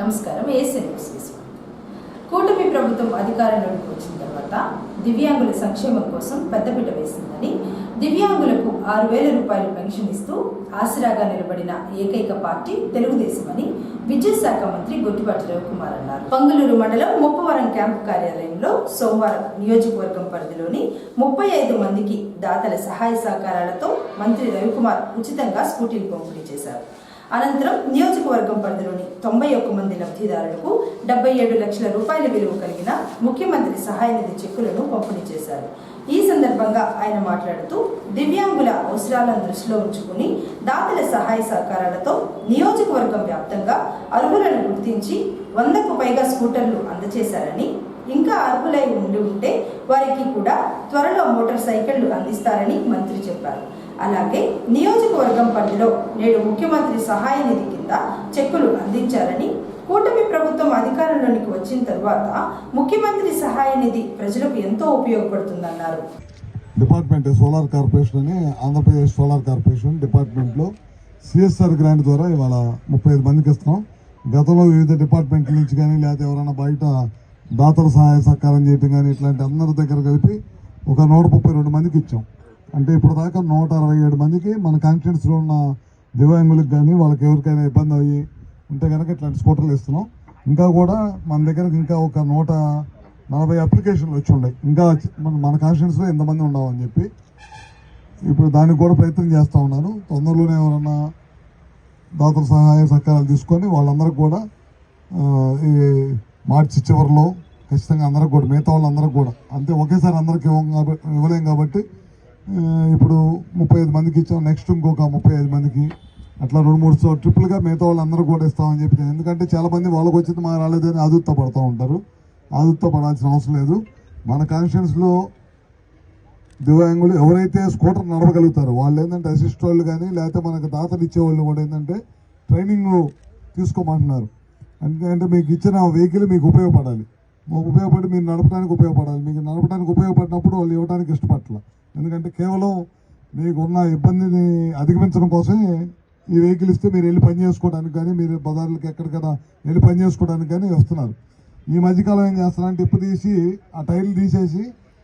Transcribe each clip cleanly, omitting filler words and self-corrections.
నమస్కారం. AC news. కూటమి ప్రభుత్వం అధికారంలోకి వచ్చిన తర్వాత దివ్యాంగుల సంక్షేమం కోసం పెద్దపీట వేసిందని, దివ్యాంగులకు 6,000 రూపాయలు పెన్షన్ ఇస్తూ ఆసరాగా నిలబడిన ఏకైక పార్టీ తెలుగుదేశమని విద్యుత్ శాఖ మంత్రి గొట్టిపాటి రవికుమార్ అన్నారు. పంగులూరు మండలం ముప్పవరం క్యాంపు కార్యాలయంలో సోమవారం నియోజకవర్గం పరిధిలోని 35 మందికి దాతల సహాయ సహకారాలతో మంత్రి రవికుమార్ ఉచితంగా స్కూటీలు పంపిణీ చేశారు. అనంతరం నియోజకవర్గం పరిధిలోని 91 మంది లబ్ధిదారులకు 77 లక్షల రూపాయల విలువ కలిగిన ముఖ్యమంత్రి సహాయ నిధి చెక్కులను పంపిణీ చేశారు. ఈ సందర్భంగా ఆయన మాట్లాడుతూ, దివ్యాంగుల అవసరాలను దృష్టిలో ఉంచుకుని దాతల సహాయ సహకారాలతో నియోజకవర్గం వ్యాప్తంగా అర్హులను గుర్తించి 100కు పైగా స్కూటర్లు అందజేశారని, ఇంకా అర్హులై ఉంటే వారికి కూడా త్వరలో మోటార్ సైకిళ్లు అందిస్తారని మంత్రి చెప్పారు. అలాగే నియోజకవర్గం పరిధిలో నేడు ముఖ్యమంత్రి సహాయ నిధి కింద చెక్కులు అందించారని, కూటమి ప్రభుత్వం అధికారంలోనికి వచ్చిన తర్వాత ముఖ్యమంత్రి సహాయ నిధి ప్రజలకు ఎంతో ఉపయోగపడుతుందన్నారు. డిపార్ట్మెంట్ సోలార్ కార్పొరేషన్ అని ఆంధ్రప్రదేశ్ సోలార్ కార్పొరేషన్ డిపార్ట్మెంట్లో సిఎస్ఆర్ గ్రాంట్ ద్వారా ఇవాళ 35 మందికి ఇస్తున్నాం. గతంలో వివిధ డిపార్ట్మెంట్ల నుంచి కానీ లేకపోతే ఎవరైనా బయట దాతల సహాయ సహకారం చేయటం కానీ ఇట్లాంటి అందరి దగ్గర కలిపి ఒక 132 మందికి ఇచ్చాం. అంటే ఇప్పుడు దాకా 167 మందికి మన కాన్స్టిట్యూన్సీలో ఉన్న దివ్యాంగులకు కానీ వాళ్ళకి ఎవరికైనా ఇబ్బంది అయ్యి ఉంటే కనుక ఇట్లాంటి స్కూటర్లు ఇస్తున్నాం. ఇంకా కూడా మన దగ్గరకు ఇంకా ఒక 140 అప్లికేషన్లు వచ్చి ఉన్నాయి. ఇంకా మన కాన్స్టిట్యూన్సీలో ఎంతమంది ఉండవని చెప్పి ఇప్పుడు దానికి కూడా ప్రయత్నం చేస్తూ ఉన్నాను. తొందరలోనే ఎవరన్నా దాతల సహాయ సహకారాలు తీసుకొని వాళ్ళందరికీ కూడా ఈ మార్చి చివరిలో ఖచ్చితంగా అందరికి కూడా మిగతా వాళ్ళందరికీ కూడా అంతే ఒకేసారి అందరికి ఇవ్వలేం కాబట్టి ఇప్పుడు 35 మందికి ఇచ్చాం. నెక్స్ట్ ఇంకొక 35 మందికి అట్లా 2-3 ట్రిప్పులుగా మిగతా వాళ్ళందరూ కూడా ఇస్తామని చెప్పి. ఎందుకంటే చాలా మంది వాళ్ళకి వచ్చింది మా రాలేదని ఆదుర్త పడుతూ ఉంటారు. ఆదుర్త పడాల్సిన అవసరం లేదు. మన కాన్స్టిట్యూన్సీలో దివ్యాంగులు ఎవరైతే స్కూటర్ నడపగలుగుతారో వాళ్ళు ఏంటంటే అసిస్ట్ వాళ్ళు కానీ లేకపోతే మనకు దాతలు ఇచ్చేవాళ్ళు కూడా ఏంటంటే ట్రైనింగ్ తీసుకోమంటున్నారు. ఎందుకంటే మీకు ఇచ్చిన వెహికల్ మీకు ఉపయోగపడాలి, ఉపయోగపడి మీరు నడపడానికి ఉపయోగపడాలి. మీకు నడపడానికి ఉపయోగపడినప్పుడు వాళ్ళు ఇవ్వడానికి ఇష్టపడాలి. ఎందుకంటే కేవలం మీకున్న ఇబ్బందిని అధిగమించడం కోసమే ఈ వెహికల్ ఇస్తే మీరు వెళ్ళి పని చేసుకోవడానికి కానీ మీరు బజార్లకి ఎక్కడికైనా వెళ్ళి పని చేసుకోవడానికి కానీ వస్తున్నారు. ఈ మధ్యకాలం ఏం చేస్తున్నారంటే టిప్పు తీసి ఆ టైర్లు తీసేసి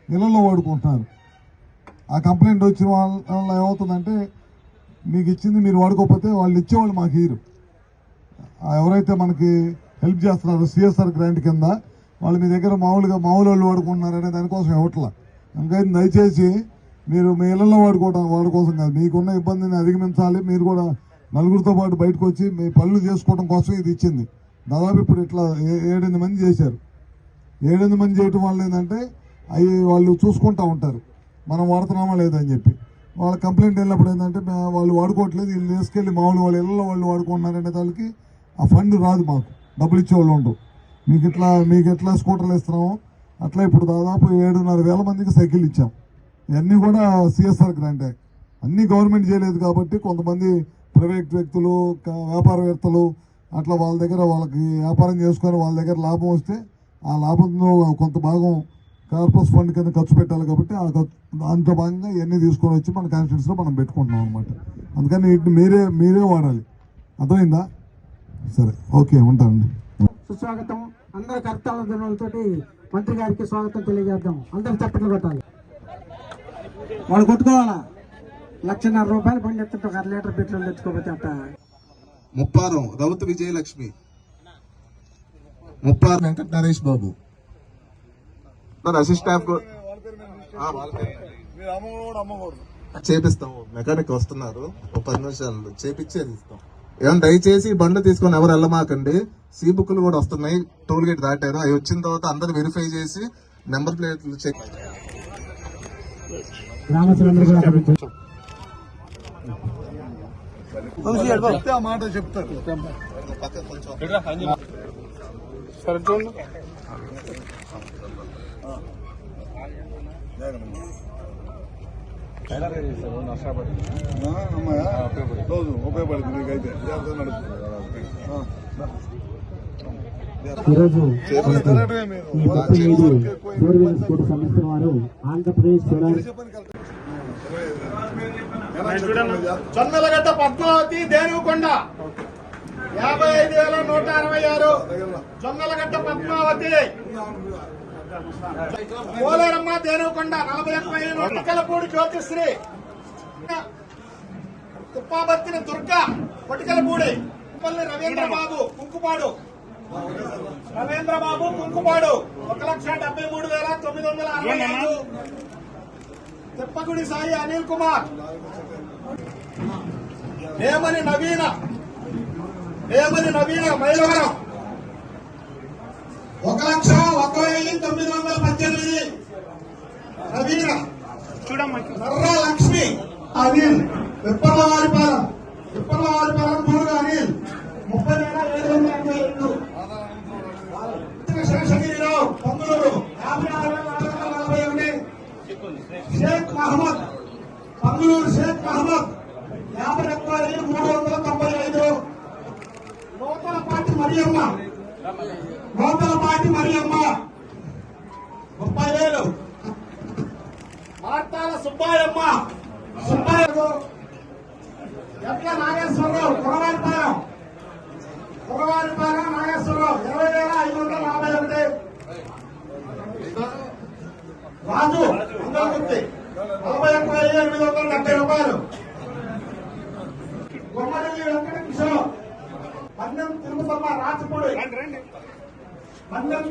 ఇళ్లలో వాడుకుంటున్నారు. ఆ కంప్లైంట్ వచ్చిన వాళ్ళ ఏమవుతుందంటే మీకు ఇచ్చింది మీరు వాడుకోకపోతే వాళ్ళు ఇచ్చేవాళ్ళు మాకు ఇయ్యరు. ఎవరైతే మనకి హెల్ప్ చేస్తున్నారో సిఎస్ఆర్ గ్రాంట్ కింద వాళ్ళు మీ దగ్గర మామూలు వాళ్ళు వాడుకుంటున్నారనే దానికోసం ఇవ్వట్లా. అందుకని దయచేసి మీరు మీ ఇళ్లలో వాడి కోసం కాదు, మీకున్న ఇబ్బందిని అధిగమించాలి. మీరు కూడా నలుగురితో పాటు బయటకు వచ్చి మీ పనులు చేసుకోవడం కోసం ఇది ఇచ్చింది. దాదాపు ఇప్పుడు ఇట్లా 7-8 మంది చేశారు. 7-8 మంది చేయటం వల్ల ఏంటంటే అవి వాళ్ళు చూసుకుంటూ ఉంటారు మనం వాడుతున్నామా లేదని చెప్పి. వాళ్ళ కంప్లైంట్ వెళ్ళినప్పుడు ఏంటంటే వాళ్ళు వాడుకోవట్లేదు, వీళ్ళు తీసుకెళ్ళి మామూలు వాళ్ళ ఇళ్లలో వాళ్ళు వాడుకుంటున్నారనే దానికి ఆ ఫండ్ రాదు, మాకు డబ్బులు ఇచ్చేవాళ్ళు ఉండవు. మీకు ఎట్లా స్కూటర్లు ఇస్తున్నామో అట్లా ఇప్పుడు దాదాపు 7,500 మందికి సైకిల్ ఇచ్చాం. ఇవన్నీ కూడా సిఎస్ఆర్ గ్రాంటే. అన్నీ గవర్నమెంట్ చేయలేదు కాబట్టి కొంతమంది ప్రైవేట్ వ్యక్తులు వ్యాపారవేత్తలు అట్లా వాళ్ళ దగ్గర వాళ్ళకి వ్యాపారం చేసుకొని వాళ్ళ దగ్గర లాభం వస్తే ఆ లాభంలో కొంత భాగం కార్పొరేట్ ఫండ్ కింద ఖర్చు పెట్టాలి కాబట్టి దాంతో భాగంగా ఇవన్నీ తీసుకొని వచ్చి మన కాన్స్టిట్యూన్సీలో మనం పెట్టుకుంటున్నాం అనమాట. అందుకని వీటిని మీరే వాడాలి. అర్థమైందా? సరే, ఓకే, ఉంటానండి. సుస్వాగతం. అందరి కర్తాల దినాలతోటి మంత్రి గారికి స్వాగతం తెలియజేద్దాం. అందరు చప్పట్లు కొట్టాలి. వాళ్ళు కొట్టుకోవాలా. 1,50,000 రూపాయలు బండి ఎత్తుంటే 1 లీటర్ పెట్రోల్ తెచ్చుకోకపోతే అట్ట. ముప్పారం రౌతు విజయలక్ష్మి, ముప్పారం వెంకట నరేష్ బాబు, అసిస్టాఫ్ చేపిస్తాము. మెకానిక్ వస్తున్నారు, ఒక 10 నిమిషాలు చేపిచ్చేది ఇస్తాం. ఏమన్నా దయచేసి బండ్లు తీసుకొని ఎవరు వెళ్ళమాకండి. సీ బుక్లు కూడా వస్తున్నాయి, టోల్ గేట్ దాటారు. అవి వచ్చిన తర్వాత అందరు వెరిఫై చేసి నెంబర్ ప్లేట్లు చెక్. మాట చెప్తారు. ఉపయోగపడుతుంది మీకైతే. ఈరోజు సంస్థ వారు ఆంధ్రప్రదేశ్ చొన్నలగడ్డ పద్మావతి దేనుకొండ 55,166 జొన్నలగడ్డ పద్మావతి, పోలేరమ్మ దేనుకొండ 41 పొటికలపూడి జ్యోతిశ్రీ, తుప్పాబత్తిన దుర్గా పొటికలపూడి, పల్లి రవీంద్రబాబు కుంకుపాడు, 1,73,965. తిప్పగుడి సాయి అనిల్ కుమార్, నేమని నవీన మైలవరం 1,01,918. నవీన నర్రా లక్ష్మి అనిల్, విప్పలవారిపాలెం పూరుగా అనిల్ 30,782. శేషగిరిరావు పొంగులూరు 54,441. షేక్ మహమ్మద్ పొంగులూరు 51,395. నూతలపాటి మరియమ్మ 30,000. మార్తాల సుబ్బాయమ్మ ఎట్ల నాగేశ్వరరావు కురవారిపాలెం నాగేశ్వరరావు 20,541. రాజు అందరగుర్తి 41,870 రూపాయలు. కొమ్మరెల్లి వెంకట కిషోర్, మన్యం తిరుపతమ్మ రాచపూడి, 48,756. మన్యం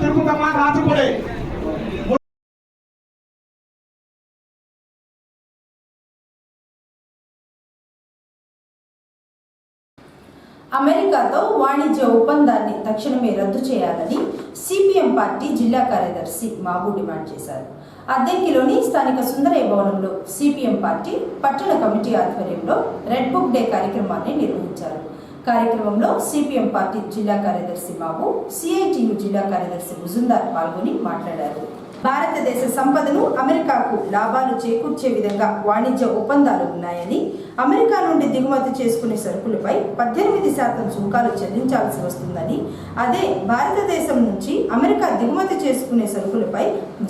తిరుపతమ్మ రాచపూడి. అమెరికాతో వాణిజ్య ఒప్పందాన్ని తక్షణమే రద్దు చేయాలని సిపిఎం పార్టీ జిల్లా కార్యదర్శి మాబు డిమాండ్ చేశారు. అద్దెంకిలోని స్థానిక సుందరయ్య భవనంలో సిపిఎం పార్టీ పట్టణ కమిటీ ఆధ్వర్యంలో రెడ్ బుక్ డే కార్యక్రమాన్ని నిర్వహించారు. కార్యక్రమంలో సిపిఎం పార్టీ జిల్లా కార్యదర్శి మాబు, సిఐటియు జిల్లా కార్యదర్శి ముజుందార్ పాల్గొని మాట్లాడారు. భారతదేశ సంపదను అమెరికాకు లాభాలు చేకూర్చే విధంగా వాణిజ్య ఒప్పందాలు ఉన్నాయని, అమెరికా నుండి దిగుమతి చేసుకునే సరుకులపై 18% సుంకాలు చెల్లించాల్సి వస్తుందని, అదే భారతదేశం నుంచి అమెరికా దిగుమతి చేసుకునే సరుకులపై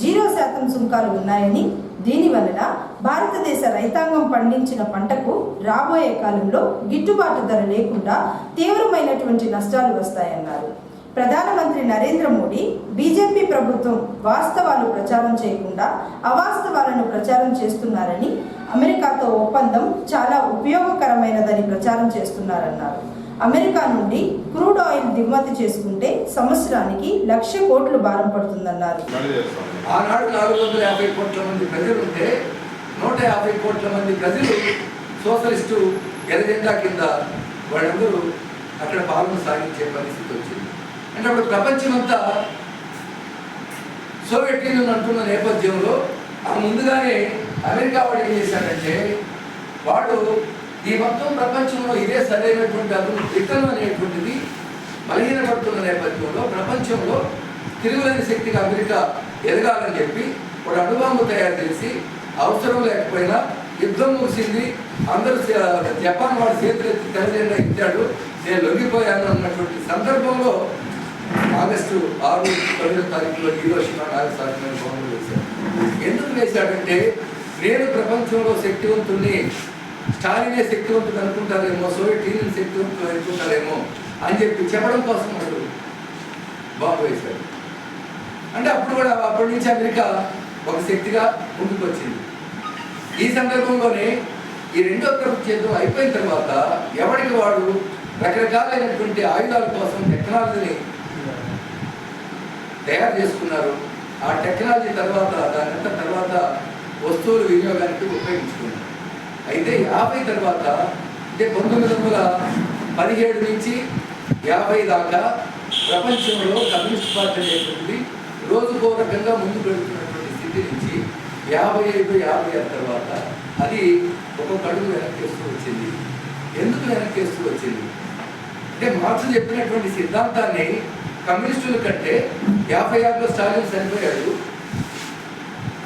0% సుంకాలు ఉన్నాయని, దీనివలన భారతదేశ రైతాంగం పండించిన పంటకు రాబోయే కాలంలో గిట్టుబాటు ధర లేకుండా తీవ్రమైనటువంటి నష్టాలు వస్తాయన్నారు. ప్రధానమంత్రి నరేంద్ర మోడీ, బీజేపీ ప్రభుత్వం వాస్తవాలు ప్రచారం చేయకుండా అవాస్తవాలను ప్రచారం చేస్తున్నారని, అమెరికాతో ఒప్పందం చాలా ఉపయోగకరమైనదని ప్రచారం చేస్తున్నారన్నారు. అమెరికా నుండి క్రూడ్ ఆయిల్ దిగుమతి చేసుకుంటే సంవత్సరానికి 1,00,000 కోట్లు భారం పడుతుందన్నారు. ఆనాడు 450 కోట్ల మంది ప్రజలు ఉంటే 150 కోట్ల మంది ప్రజలు సోషలిస్టు ఎజెండా కింద వాళ్ళందరూ అక్కడ పాలన సాగించే పరిస్థితి వచ్చింది. అంటే అప్పుడు ప్రపంచమంతా సోవియట్ యూనియన్ అంటున్న నేపథ్యంలో ఆ ముందుగానే అమెరికా వాడు ఏం చేశాడంటే, వాడు ఈ మొత్తం ప్రపంచంలో ఇదే సరైనటువంటి అభివృద్ధి విత్తనం అనేటువంటిది బలహీనపడుతున్న నేపథ్యంలో ప్రపంచంలో తిరుగులేని శక్తిగా అమెరికా ఎదగాలని చెప్పి వాడు అణుబాంబు తయారు చేసి అవసరం లేకపోయినా యుద్ధం ముగిసింది, అందరూ జపాన్ వాడు చేతులెత్తి తెరజెండా ఇచ్చాడు, నేను లొంగిపోయాను అన్నటువంటి సందర్భంలో ఆగస్టు 6, 9 తారీఖులో హీరోషిమా నాగసాకి బొమ్మలు వేశాడు. ఎందుకు వేశాడంటే, నేను ప్రపంచంలో శక్తివంతుణ్ణి, స్టాలినే శక్తివంతుడు అనుకుంటారేమో, సోవియట్ యూనియన్ శక్తివంతులు అనుకుంటారేమో అని చెప్పి చెప్పడం కోసం వాడు బాంబు వేశాడు. అంటే అప్పుడు కూడా అప్పటి నుంచి అమెరికా ఒక శక్తిగా ముందుకు వచ్చింది. ఈ సందర్భంలోనే ఈ రెండో ప్రపంచ యుద్ధం అయిపోయిన తర్వాత ఎవరికి వాడు రకరకాలైనటువంటి ఆయుధాల కోసం టెక్నాలజీని తయారు చేసుకున్నారు. ఆ టెక్నాలజీ తర్వాత దానంతా తర్వాత వస్తువుల వినియోగానికి ఉపయోగించుకున్నారు. అయితే 50 తర్వాత అంటే 1917 నుంచి 50 దాకా ప్రపంచంలో కమ్యూనిస్ట్ పార్టీ అనేటువంటిది రోజుకో రకంగా ముందుకు వెళుతున్నటువంటి స్థితి నుంచి 55 తర్వాత అది ఒక్కొక్క అడుగు వెనక్కేస్తూ వచ్చింది. ఎందుకు వెనక్కేస్తూ వచ్చింది అంటే, మార్క్స్ చెప్పినటువంటి సిద్ధాంతాన్ని కమ్యూనిస్టుల కంటే 56లో స్టాలిన్ చనిపోయాడు.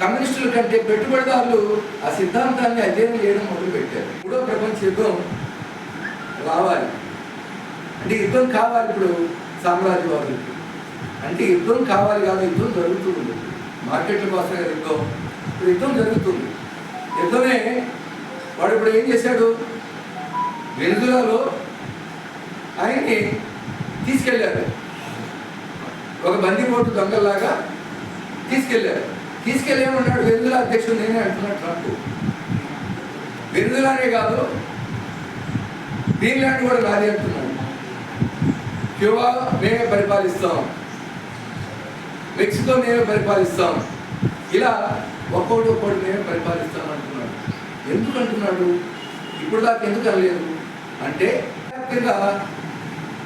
కమ్యూనిస్టుల కంటే పెట్టుబడిదారులు ఆ సిద్ధాంతాన్ని అధ్యయనం చేయడం మొదలుపెట్టారు. 3వ ప్రపంచ యుద్ధం రావాలి అంటే యుద్ధం కావాలి. ఇప్పుడు సామ్రాజ్యవాదులకు అంటే యుద్ధం కావాలి కాదు, యుద్ధం జరుగుతూ ఉంది. మార్కెట్ల కోసం యుద్ధం, ఇప్పుడు యుద్ధం జరుగుతుంది. యుద్ధమే వాడు ఇప్పుడు ఏం చేశాడు, వెనుజులాలో ఆయన్ని తీసుకెళ్ళారు, ఒక బందిపోటు దొంగల్లాగా తీసుకెళ్ళారు. తీసుకెళ్ళేమన్నాడు, వెనుజులా అధ్యక్షుడు నేనే అంటున్నాడు ట్రంప్. వెనుజులానే కాదు, గ్రీన్లాండ్ కూడా నాది అంటున్నాడు. క్యూబా మేమే పరిపాలిస్తాం, మెక్సికో మేమే పరిపాలిస్తాం, ఇలా ఒక్కోటి మేమే పరిపాలిస్తాం అంటున్నాడు. ఎందుకు అంటున్నాడు? ఇప్పుడు దాకా ఎందుకు అనలేదు అంటే, వ్యాప్తంగా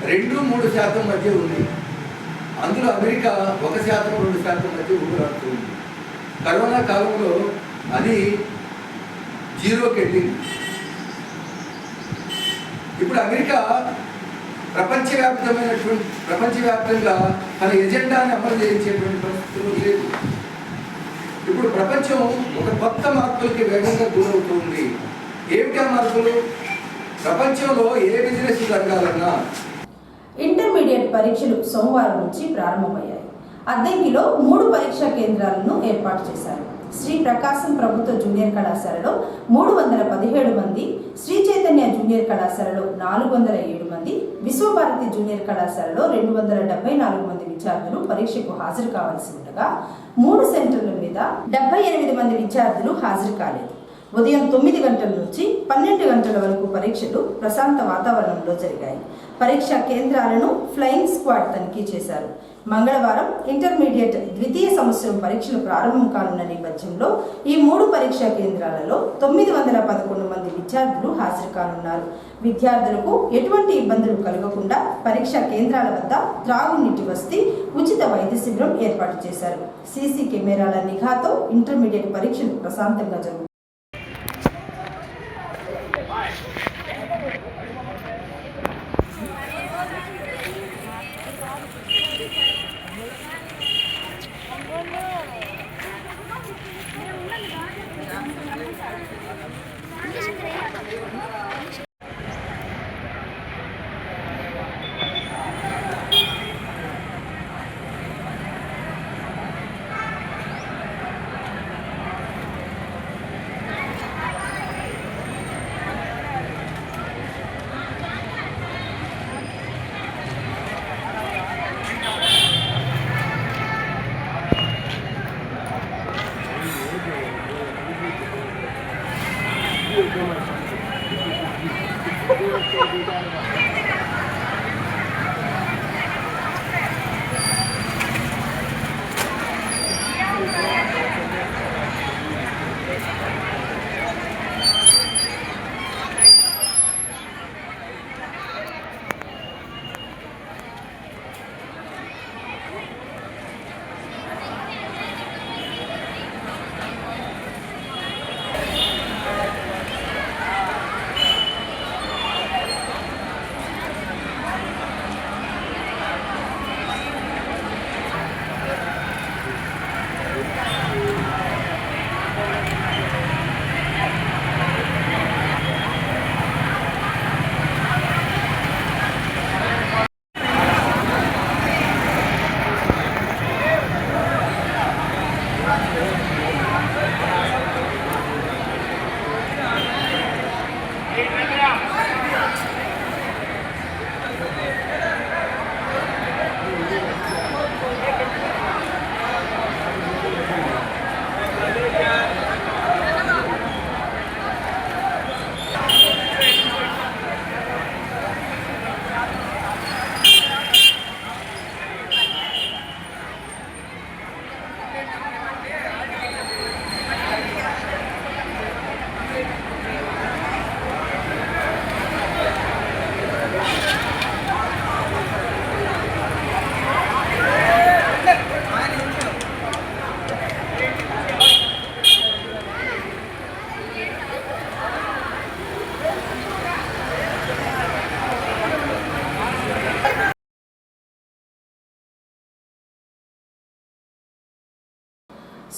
2-3% మధ్య ఉంది. అందులో అమెరికా 1%-2% మధ్య ఊపిరాడుతుంది. కరోనా కాలంలో అది 0కి వెళ్ళింది. ఇప్పుడు అమెరికా ప్రపంచవ్యాప్తంగా తన ఎజెండాని అమలు చేయించేటువంటి పరిస్థితులు లేదు. ఇప్పుడు ప్రపంచం ఒక కొత్త మార్పులకి వేగంగా గురవుతుంది. ఏమిటా మార్పులు? ప్రపంచంలో ఏ బిజినెస్ జరగాలన్నా ఇంటర్మీడియట్ పరీక్షలు సోమవారం నుంచి ప్రారంభమయ్యాయి. అద్దెంకిలో 3 పరీక్షా కేంద్రాలను ఏర్పాటు చేశారు. శ్రీ ప్రకాశం ప్రభుత్వ జూనియర్ కళాశాలలో 317 మంది, శ్రీ చైతన్య జూనియర్ కళాశాలలో 407 మంది, విశ్వభారతి జూనియర్ కళాశాలలో 274 మంది విద్యార్థులు పరీక్షకు హాజరు కావాల్సి ఉండగా 3 సెంటర్ల మీద 78 మంది విద్యార్థులు హాజరు కాలేదు. ఉదయం 9 గంటల నుంచి 12 గంటల వరకు పరీక్షలు ప్రశాంత వాతావరణంలో జరిగాయి. పరీక్షా కేంద్రాలను ఫ్లయింగ్ స్క్వాడ్ తనిఖీ చేశారు. మంగళవారం ఇంటర్మీడియట్ ద్వితీయ సంవత్సరం పరీక్షలు ప్రారంభం కానున్న నేపథ్యంలో ఈ 3 పరీక్షా కేంద్రాలలో 911 మంది విద్యార్థులు హాజరు కానున్నారు. విద్యార్థులకు ఎటువంటి ఇబ్బందులు కలగకుండా పరీక్షా కేంద్రాల వద్ద త్రాగునీటి వసతి, ఉచిత వైద్య శిబిరం ఏర్పాటు చేశారు. సీసీ కెమెరాల నిఘాతో ఇంటర్మీడియట్ పరీక్షలు ప్రశాంతంగా జరుగుతాయి.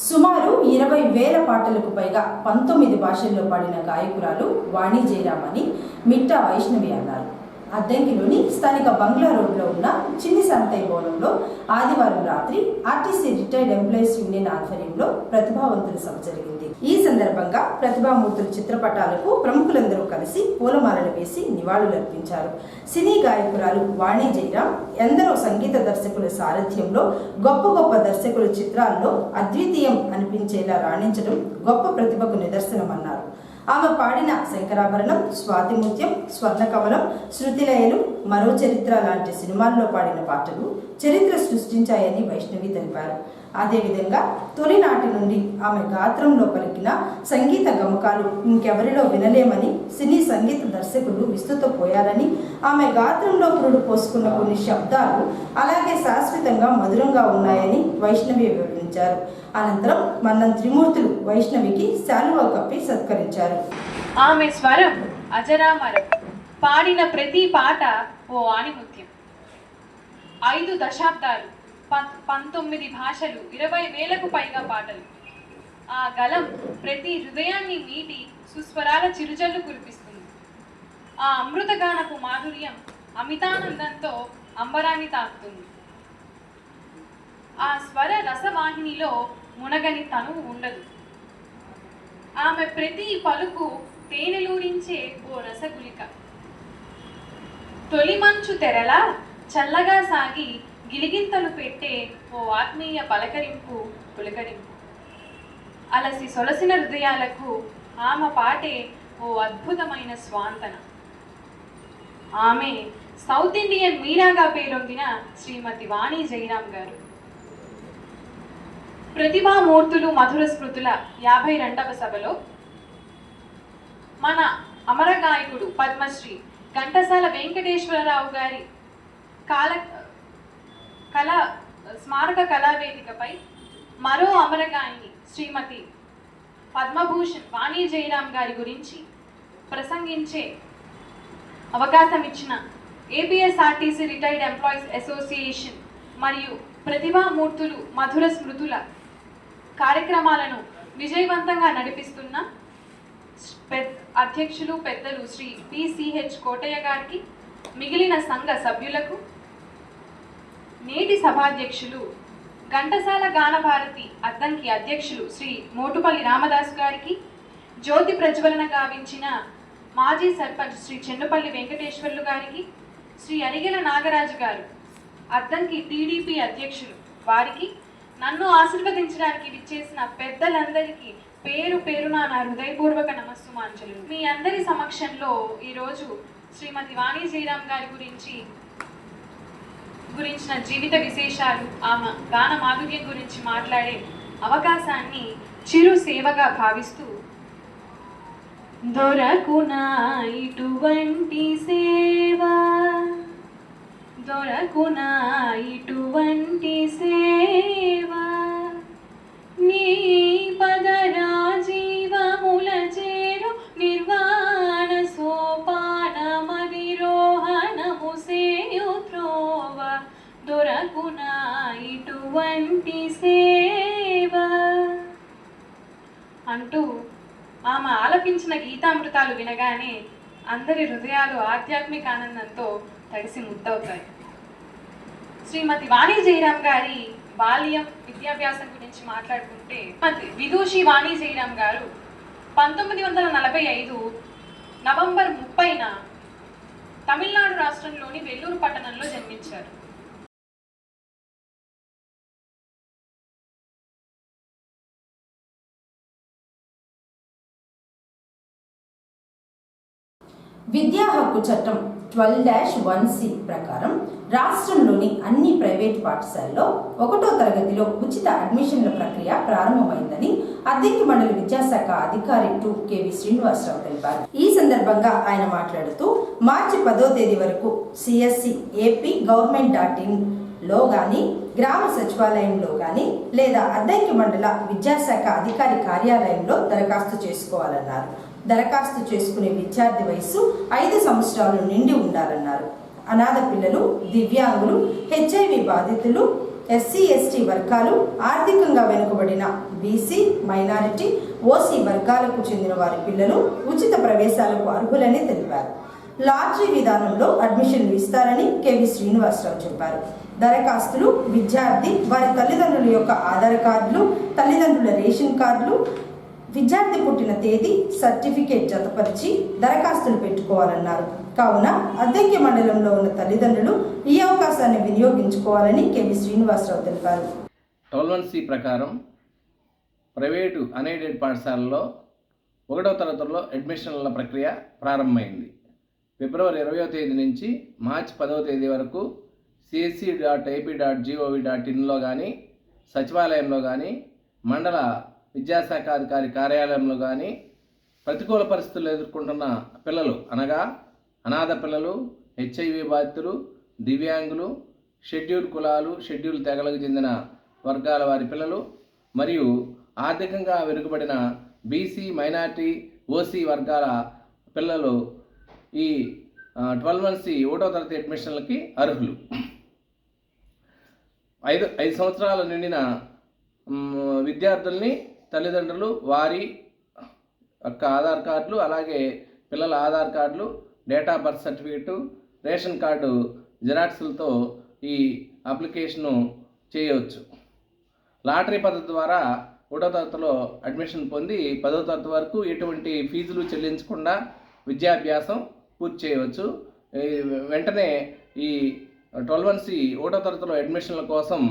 సుమారు 20,000 పాటలకు పైగా 19 భాషల్లో పాడిన గాయకురాలు వాణి జయరాం అని మిట్టా వైష్ణవి అన్నారు. అద్దెంకిలోని స్థానిక బంగ్లా రోడ్లో ఉన్న చిన్ని శాంతయ్య భవనంలో ఆదివారం రాత్రి ఆర్టీసీ రిటైర్డ్ ఎంప్లాయీస్ యూనియన్ ఆధ్వర్యంలో ప్రతిభావంతుల సభ జరిగింది. ఈ సందర్భంగా ప్రతిభామూర్తుల చిత్రపటాలకు ప్రముఖులందరూ కలిసి పూలమాలలు వేసి నివాళులర్పించారు. సినీ గాయకురాలు వాణి జయరాం ఎందరో సంగీత దర్శకుల సారథ్యంలో గొప్ప గొప్ప దర్శకుల చిత్రాల్లో అద్వితీయం అనిపించేలా రాణించడం గొప్ప ప్రతిభకు నిదర్శనమన్నారు. ఆమె పాడిన శంకరాభరణం, స్వాతిముత్యం, స్వర్ణకమలం, శృతిలయలు, మరో చరిత్ర లాంటి సినిమాల్లో పాడిన పాటలు చరిత్ర సృష్టించాయని వైష్ణవి తెలిపారు. అదేవిధంగా తొలినాటి నుండి ఆమె గాత్రంలో పలికిన సంగీత గమకాలు ఇంకెవరిలో వినలేమని సినీ సంగీత దర్శకులు విస్తుతపోయారని, ఆమె గాత్రంలో పురుడు పోసుకున్న కొన్ని శబ్దాలు అలాగే శాశ్వతంగా మధురంగా ఉన్నాయని వైష్ణవి వివరించారు. అనంతరం మన్నం త్రిమూర్తులు వైష్ణవికి శాలువా కప్పి సత్కరించారు. ఆమె స్వరం అజరామరం, పాడిన ప్రతి పాట ఓ ఆణిముత్యం. 5 దశాబ్దాలు, 19 భాషలు, 20,000కు పైగా పాటలు. ఆ గలం ప్రతి హృదయాన్ని మీటి సుస్వరాల చిరుజల్లు కురిపిస్తుంది. ఆ అమృతగానపు మాధుర్యం అమితానందంతో అంబరాన్ని తాకుతుంది. ఆ స్వర రసవాహినిలో మునగని తనువు ఉండదు. ఆమె ప్రతి పలుకు తేనెలూరించే ఓ రసగులిక. తొలి మంచు తెరలా చల్లగా సాగి గిలిగింతలు పెట్టే ఓ ఆత్మీయ పలకరింపు, పులకరింపు. అలసి సొలసిన హృదయాలకు ఆమె పాటే ఓ అద్భుతమైన స్వాంతన. ఆమె సౌత్ ఇండియన్ మీరాగా పేరొందిన శ్రీమతి వాణి జయరాం గారు. ప్రతిభామూర్తులు మధుర స్మృతుల 52వ సభలో మన అమర గాయకుడు పద్మశ్రీ ఘంటసాల వెంకటేశ్వరరావు గారి స్మారక కళావేదికపై మరో అమరగాయని శ్రీమతి పద్మభూషణ్ వాణి జయరాం గారి గురించి ప్రసంగించే అవకాశం ఇచ్చిన ఏపీఎస్ఆర్టీసీ రిటైర్డ్ ఎంప్లాయీస్ అసోసియేషన్ మరియు ప్రతిభామూర్తులు మధుర స్మృతుల కార్యక్రమాలను విజయవంతంగా నడిపిస్తున్న అధ్యక్షులు పెద్దలు శ్రీ పిసిహెచ్ కోటయ్య గారికి, మిగిలిన సంఘ సభ్యులకు, నేటి సభాధ్యక్షులు ఘంటసాల గానభారతి అద్దంకి అధ్యక్షులు శ్రీ మోటుపల్లి రామదాసు గారికి, జ్యోతి ప్రజ్వలన గావించిన మాజీ సర్పంచ్ శ్రీ చెన్నుపల్లి వెంకటేశ్వర్లు గారికి, శ్రీ అరిగెల నాగరాజు గారు అద్దంకి టీడీపీ అధ్యక్షులు వారికి, నన్ను ఆశీర్వదించడానికి విచ్చేసిన పెద్దలందరికీ పేరు పేరున నా హృదయపూర్వక నమస్సుమాంజలు. మీ అందరి సమక్షంలో ఈరోజు శ్రీమతి వాణి జయరాం గారి గురించిన జీవిత విశేషాలు, ఆమె గాన మాధుర్యం గురించి మాట్లాడే అవకాశాన్ని చిరు సేవగా భావిస్తూ, దొరకునా ఇటువంటి సేవ, దొరకునా ఇటువంటి సేవ, నీ పదరాజీవముల చేరు నిర్వాణ సోపానమధిరోహణము సేయుత్రోవ, దొరకునా ఇటువంటి సేవ అంటూ ఆమె ఆలపించిన గీతామృతాలు వినగానే అందరి హృదయాలు ఆధ్యాత్మిక ఆనందంతో తడిసి ముద్దవుతాయి. శ్రీమతి వాణి జయరాం గారి బాల్యం, విద్యాభ్యాసం గురించి మాట్లాడుకుంటే, విదూషి వాణి జయరాం గారు 1945 నవంబర్ 30న తమిళనాడు రాష్ట్రంలోని వెల్లూరు పట్టణంలో జన్మించారు. విద్యా హక్కు చట్టం 12-1C ప్రకారం రాష్ట్రంలోని అన్ని ప్రైవేటు పాఠశాలలో 1వ తరగతిలో ఉచిత అడ్మిషన్ల ప్రక్రియ ప్రారంభమైందని అద్దెంకి మండలి విద్యాశాఖ అధికారి 2 కెవి శ్రీనివాసరావు తెలిపారు. ఈ సందర్భంగా ఆయన మాట్లాడుతూ మార్చి 10వ తేదీ వరకు CSE AP government.in లో గాని, గ్రామ సచివాలయంలో గాని లేదా అద్దెంకి మండల విద్యాశాఖ అధికారి కార్యాలయంలో దరఖాస్తు చేసుకోవాలన్నారు. దరఖాస్తు చేసుకునే విద్యార్థి వయస్సు 5 సంవత్సరాలు నిండి ఉండాలన్నారు. అనాథ పిల్లలు, దివ్యాంగులు, HIV బాధితులు, SC/ST వర్గాలు, ఆర్థికంగా వెనుకబడిన BC, మైనారిటీ, OC వర్గాలకు చెందిన వారి పిల్లలు ఉచిత ప్రవేశాలకు అర్హులని తెలిపారు. లాటరీ విధానంలో అడ్మిషన్లు ఇస్తారని కెవి శ్రీనివాసరావు చెప్పారు. దరఖాస్తులు విద్యార్థి, వారి తల్లిదండ్రుల యొక్క ఆధార్ కార్డులు, తల్లిదండ్రుల రేషన్ కార్డులు, విద్యార్థి పుట్టిన తేదీ, సర్టిఫికేట్ జతపరిచి దరఖాస్తులు పెట్టుకోవాలన్నారు. కావున అద్దెంకి మండలంలో ఉన్న తల్లిదండ్రులు ఈ అవకాశాన్ని వినియోగించుకోవాలని కెవి శ్రీనివాసరావు తెలిపారు. 12C ప్రకారం ప్రైవేటు అన్ఎయిడెడ్ పాఠశాలలో 1వ తరగతిలో అడ్మిషన్ల ప్రక్రియ ప్రారంభమైంది. ఫిబ్రవరి 20వ తేదీ నుంచి మార్చి 10వ తేదీ వరకు csc.ap.gov.in కానీ, సచివాలయంలో కానీ, మండల విద్యాశాఖ అధికారి కార్యాలయంలో కానీ ప్రతికూల పరిస్థితులు ఎదుర్కొంటున్న పిల్లలు అనగా అనాథ పిల్లలు, HIV బాధితులు, దివ్యాంగులు, షెడ్యూల్ కులాలు, షెడ్యూల్ తెగలకు చెందిన వర్గాల వారి పిల్లలు మరియు ఆర్థికంగా వెనుకబడిన BC, మైనార్టీ, OC వర్గాల పిల్లలు ఈ 12C 1వ తరగతి అడ్మిషన్లకి అర్హులు. 5 సంవత్సరాలు నిండిన విద్యార్థుల్ని తల్లిదండ్రులు వారి యొక్క ఆధార్ కార్డులు, అలాగే పిల్లల ఆధార్ కార్డులు, date of birth certificate, ration card జిరాక్స్లతో ఈ అప్లికేషను చేయవచ్చు. లాటరీ పద్ధతి ద్వారా 1వ తరగతిలో అడ్మిషన్ పొంది 10వ తరగతి వరకు ఎటువంటి ఫీజులు చెల్లించకుండా విద్యాభ్యాసం పూర్తి చేయవచ్చు. వెంటనే ఈ 12C 1వ తరగతిలో అడ్మిషన్ల కోసం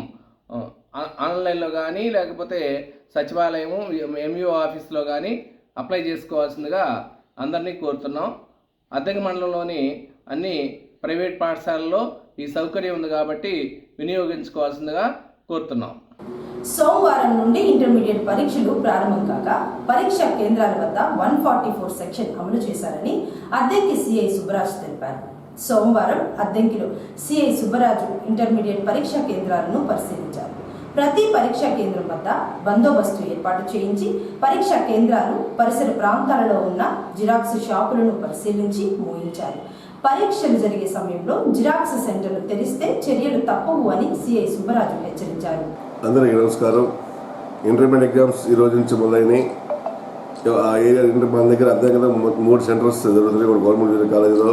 ఆన్లైన్లో కానీ లేకపోతే సచివాలయము MUO ఆఫీస్లో కానీ అప్లై చేసుకోవాల్సిందిగా అందరినీ కోరుతున్నాం. అద్దెంకి మండలంలోని అన్ని ప్రైవేట్ పాఠశాలల్లో ఈ సౌకర్యం ఉంది కాబట్టి వినియోగించుకోవాల్సిందిగా కోరుతున్నాం. సోమవారం నుండి ఇంటర్మీడియట్ పరీక్షలు ప్రారంభం కాగా పరీక్షా కేంద్రాల వద్ద 144 సెక్షన్ అమలు చేశారని అద్దెంకి సిఐ సుబ్బరాజు తెలిపారు. సోమవారం అద్దెంకిలో సిఐ సుబ్బరాజు ఇంటర్మీడియట్ పరీక్షా కేంద్రాలను పరిశీలించారు. ప్రతి పరీక్షా కేంద్రం వద్ద బందోబస్తు ఏర్పాటు చేయించి పరీక్షా కేంద్రాలు, పరిసర ప్రాంతాలలో ఉన్న జిరాక్స్ షాపులను పరిశీలించి మోయించారు. పరీక్షలు జరిగే సమయంలో జిరాక్స్ సెంటర్లు తెరిస్తే చర్యలు తప్పవు అని సిఐ సుబ్బరాజు హెచ్చరించారు. అందరికీ నమస్కారం. ఇంటర్మీడియట్ ఎగ్జామ్స్ ఈ రోజు నుంచి మొదలైనవి. ఆ ఏరియా మన దగ్గర అద్దెంకిలో 3 సెంటర్స్ జరుగుతున్నాయి. ఒకటి గవర్నమెంట్ జూనియర్ కాలేజీలో,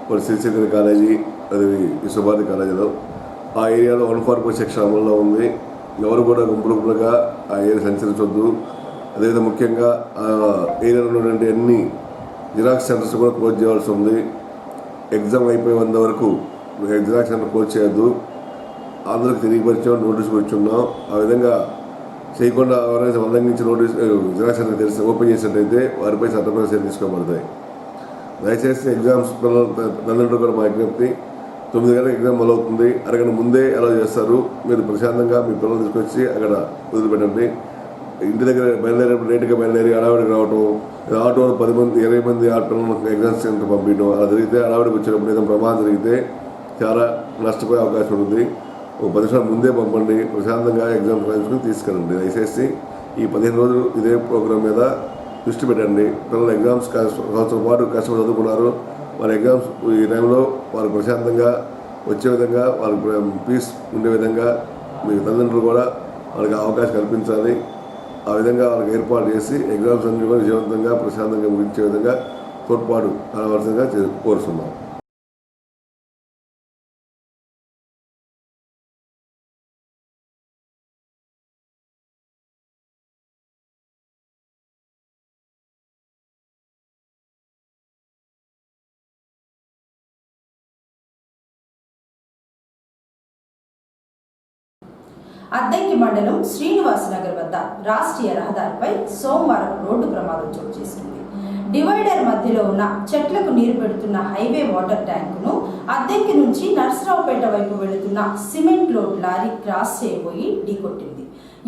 ఒకటి శ్రీశైలం కాలేజీ, అది విశ్వభారతి కాలేజీలో. ఆ ఏరియాలో 144 సెక్షన్ అమల్లో ఉంది. ఎవరు కూడా గుంపులుగా ఆ ఏరియా సంచరించవద్దు. అదేవిధంగా ముఖ్యంగా ఆ ఏరియాలో ఉన్నటువంటి అన్ని జిరాక్స్ సెంటర్స్ కూడా క్లోజ్ చేయాల్సి ఉంది. ఎగ్జామ్ అయిపోయేంత వరకు జిరాక్స్ సెంటర్ క్లోజ్ చేయొద్దు. అందరికి తెలియపరిచాం, నోటీస్ వచ్చున్నాం. ఆ విధంగా చేయకుండా ఎవరైనా ఉల్లంఘించి నోటీస్ జిరాక్స్ సెంటర్ తెలిసి ఓపెన్ చేసినట్టయితే వారిపై చట్టపరమైన చర్యలు తీసుకోబడతాయి. దయచేసి ఎగ్జామ్స్ తల్లిదండ్రులు కూడా మా విజ్ఞప్తి, 9 గంటలకు ఎగ్జామ్ మొదలవుతుంది. అరగంట ముందే అలా చేస్తారు. మీరు ప్రశాంతంగా మీ పిల్లలు తీసుకొచ్చి అక్కడ వదిలిపెట్టండి. ఇంటి దగ్గర బయలుదేరేప్పుడు లేటుగా బయలుదేరి అడావిడికి రావటం, ఆటోలో 10 మంది 20 మంది ఆటోలను ఎగ్జామ్ సెంటర్ పంపించడం అలా జరిగితే అడావిడికి వచ్చినప్పుడు ఏదైనా ప్రమాదం జరిగితే చాలా నష్టపోయే అవకాశం ఉంటుంది. 10 నిమిషాలు ముందే పంపండి. ప్రశాంతంగా ఎగ్జామ్ రాయించుకుని తీసుకెళ్ళండి. దయచేసి ఈ 15 రోజులు ఇదే ప్రోగ్రాం మీద దృష్టి పెట్టండి. పిల్లలు ఎగ్జామ్స్ సంవత్సరం పాటు కష్టపడి చదువుకున్నారు. వాళ్ళ ఎగ్జామ్స్ ఈ టైంలో వారు ప్రశాంతంగా వచ్చే విధంగా, వాళ్ళకి పీస్ ఉండే విధంగా మీ తల్లిదండ్రులు కూడా వాళ్ళకి అవకాశం కల్పించాలి. ఆ విధంగా వాళ్ళకి ఏర్పాటు చేసి ఎగ్జామ్స్ అన్ని కూడా విజయవంతంగా ప్రశాంతంగా ముగించే విధంగా తోడ్పాటు కావాల్సిందిగా కోరుతున్నాం. అద్దెంకి మండలం శ్రీనివాస్ నగర్ వద్ద రాష్ట్రీయ రహదారిపై సోమవారం రోడ్డు ప్రమాదం చోటు చేసుకుంది. డివైడర్ మధ్యలో ఉన్న చెట్లకు నీరు పెడుతున్న హైవే వాటర్ ట్యాంకును అద్దెంకి నుంచి నర్సరావుపేట వైపు వెళుతున్న సిమెంట్ లోడ్ లారీ క్రాస్ చేయబోయి ఢీకొట్టింది.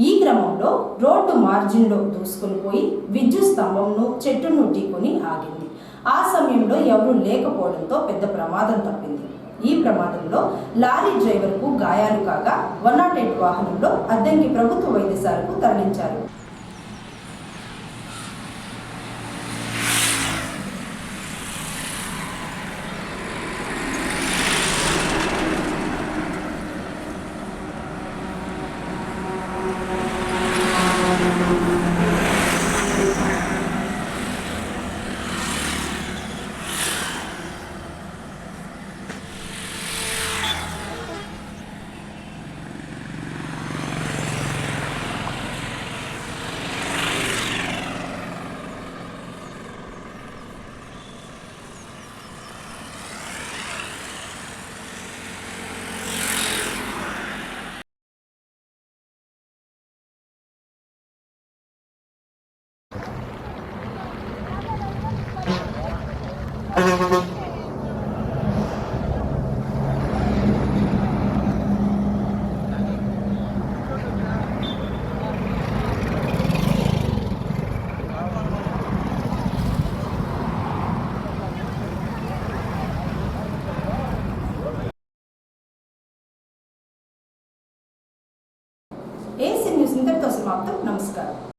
ఈ క్రమంలో రోడ్డు మార్జిన్లో దూసుకొని పోయి విద్యుత్ స్తంభంను, చెట్టును ఢీకొని ఆగింది. ఆ సమయంలో ఎవరూ లేకపోవడంతో పెద్ద ప్రమాదం తప్పింది. ఈ ప్రమాదంలో లారీ డ్రైవర్కు గాయాలు కాగా 108 వాహనంలో అద్దెంకి ప్రభుత్వ వైద్యశాలకు తరలించారు. ఏసీ న్యూస్ ఇంతటితో సమాప్తం. నమస్కారం.